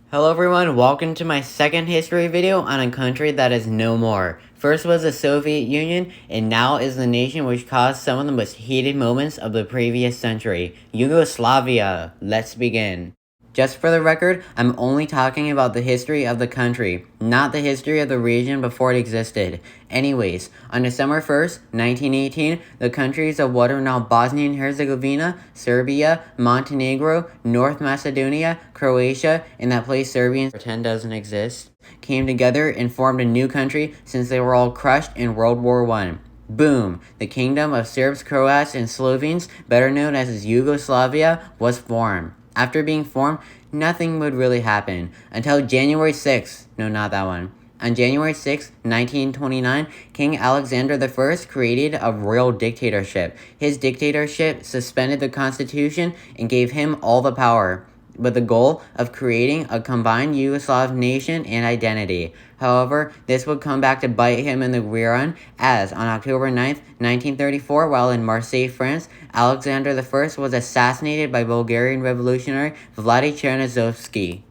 Hello everyone, welcome to my second history video on a country that is no more. First was the Soviet Union, and now is the nation which caused some of the most heated moments of the previous century, Yugoslavia. Let's begin. Just for the record, I'm only talking about the history of the country, not the history of the region before it existed. Anyways, on December 1st, 1918, the countries of what are now Bosnia and Herzegovina, Serbia, Montenegro, North Macedonia, Croatia, and that place Serbians pretend doesn't exist, came together and formed a new country since they were all crushed in World War I. Boom! The Kingdom of Serbs, Croats, and Slovenes, better known as Yugoslavia, was formed. After being formed, nothing would really happen until January 6th. No, not that one. On January 6, 1929, King Alexander I created a royal dictatorship. His dictatorship suspended the constitution and gave him all the power, with the goal of creating a combined Yugoslav nation and identity. However, this would come back to bite him in the rear end, as on October 9th, 1934, while in Marseille, France, Alexander I was assassinated by Bulgarian revolutionary Vladimir Chernyshevsky.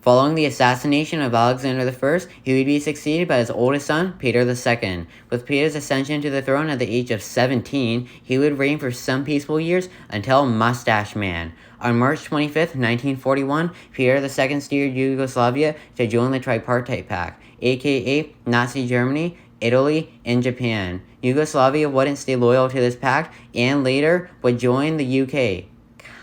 Following the assassination of Alexander I, he would be succeeded by his oldest son, Peter II. With Peter's ascension to the throne at the age of 17, he would reign for some peaceful years until Mustache Man. On March 25, 1941, Peter II steered Yugoslavia to join the Tripartite Pact, aka Nazi Germany, Italy, and Japan. Yugoslavia wouldn't stay loyal to this pact and later would join the UK.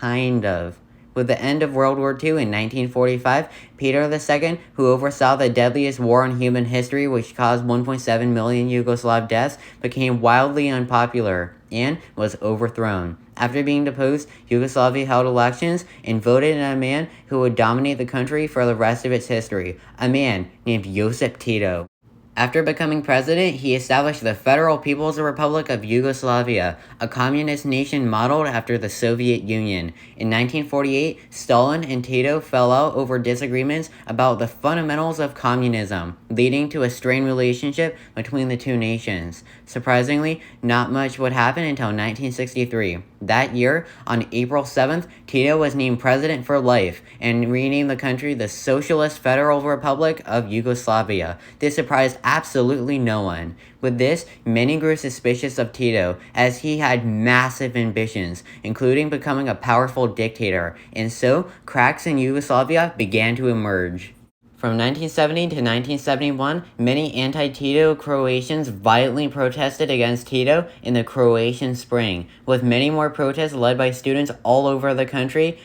Kind of. With the end of World War II in 1945, Peter II, who oversaw the deadliest war in human history which caused 1.7 million Yugoslav deaths, became wildly unpopular and was overthrown. After being deposed, Yugoslavia held elections and voted in a man who would dominate the country for the rest of its history, a man named Josip Tito. After becoming president, he established the Federal People's Republic of Yugoslavia, a communist nation modeled after the Soviet Union. In 1948, Stalin and Tito fell out over disagreements about the fundamentals of communism, leading to a strained relationship between the two nations. Surprisingly, not much would happen until 1963. That year, on April 7th, Tito was named president for life and renamed the country the Socialist Federal Republic of Yugoslavia. This surprised absolutely no one. With this, many grew suspicious of Tito, as he had massive ambitions, including becoming a powerful dictator, and so cracks in Yugoslavia began to emerge. From 1970 to 1971, many anti-Tito Croatians violently protested against Tito in the Croatian Spring. With many more protests led by students all over the country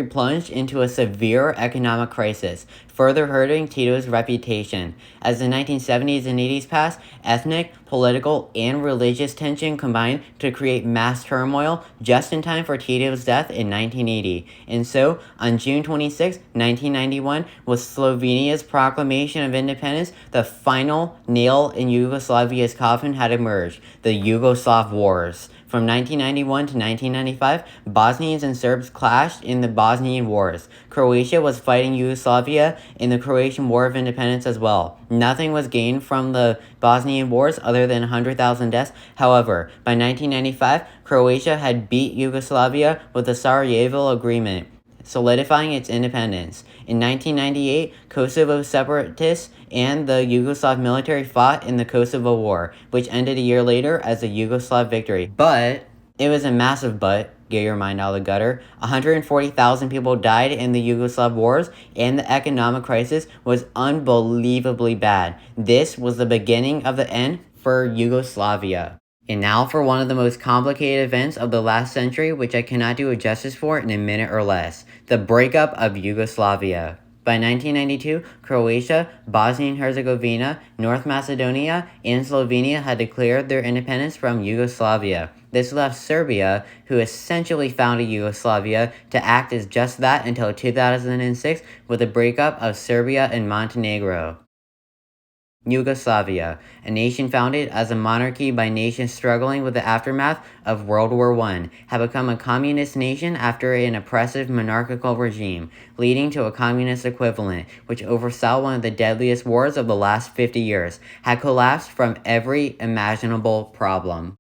plunged into a severe economic crisis, further hurting Tito's reputation. As the 1970s and 80s passed, ethnic, political, and religious tension combined to create mass turmoil just in time for Tito's death in 1980. And so, on June 26, 1991, with Slovenia's proclamation of independence, the final nail in Yugoslavia's coffin had emerged: the Yugoslav Wars. From 1991 to 1995, Bosnians and Serbs clashed in the Bosnian Wars. Croatia was fighting Yugoslavia in the Croatian War of Independence as well. Nothing was gained from the Bosnian Wars other than 100,000 deaths. However, by 1995, Croatia had beat Yugoslavia with the Sarajevo Agreement, solidifying its independence. In 1998, Kosovo separatists and the Yugoslav military fought in the Kosovo War, which ended a year later as a Yugoslav victory. But it was a massive but. Get your mind out of the gutter. 140,000 people died in the Yugoslav wars, and the economic crisis was unbelievably bad. This was the beginning of the end for Yugoslavia. And now for one of the most complicated events of the last century, which I cannot do a justice for in a minute or less: the breakup of Yugoslavia. By 1992, Croatia, Bosnia and Herzegovina, North Macedonia, and Slovenia had declared their independence from Yugoslavia. This left Serbia, who essentially founded Yugoslavia, to act as just that until 2006 with the breakup of Serbia and Montenegro. Yugoslavia, a nation founded as a monarchy by nations struggling with the aftermath of World War I, had become a communist nation after an oppressive monarchical regime, leading to a communist equivalent, which oversaw one of the deadliest wars of the last 50 years, had collapsed from every imaginable problem.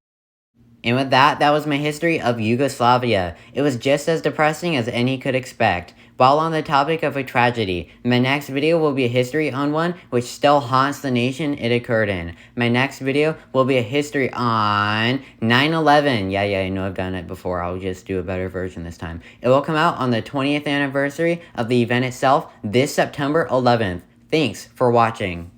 And with that was my history of Yugoslavia. It was just as depressing as any could expect. While on the topic of a tragedy, my next video will be a history on one which still haunts the nation it occurred in. My next video will be a history on 9/11. Yeah, I know I've done it before. I'll just do a better version this time. It will come out on the 20th anniversary of the event itself this September 11th. Thanks for watching.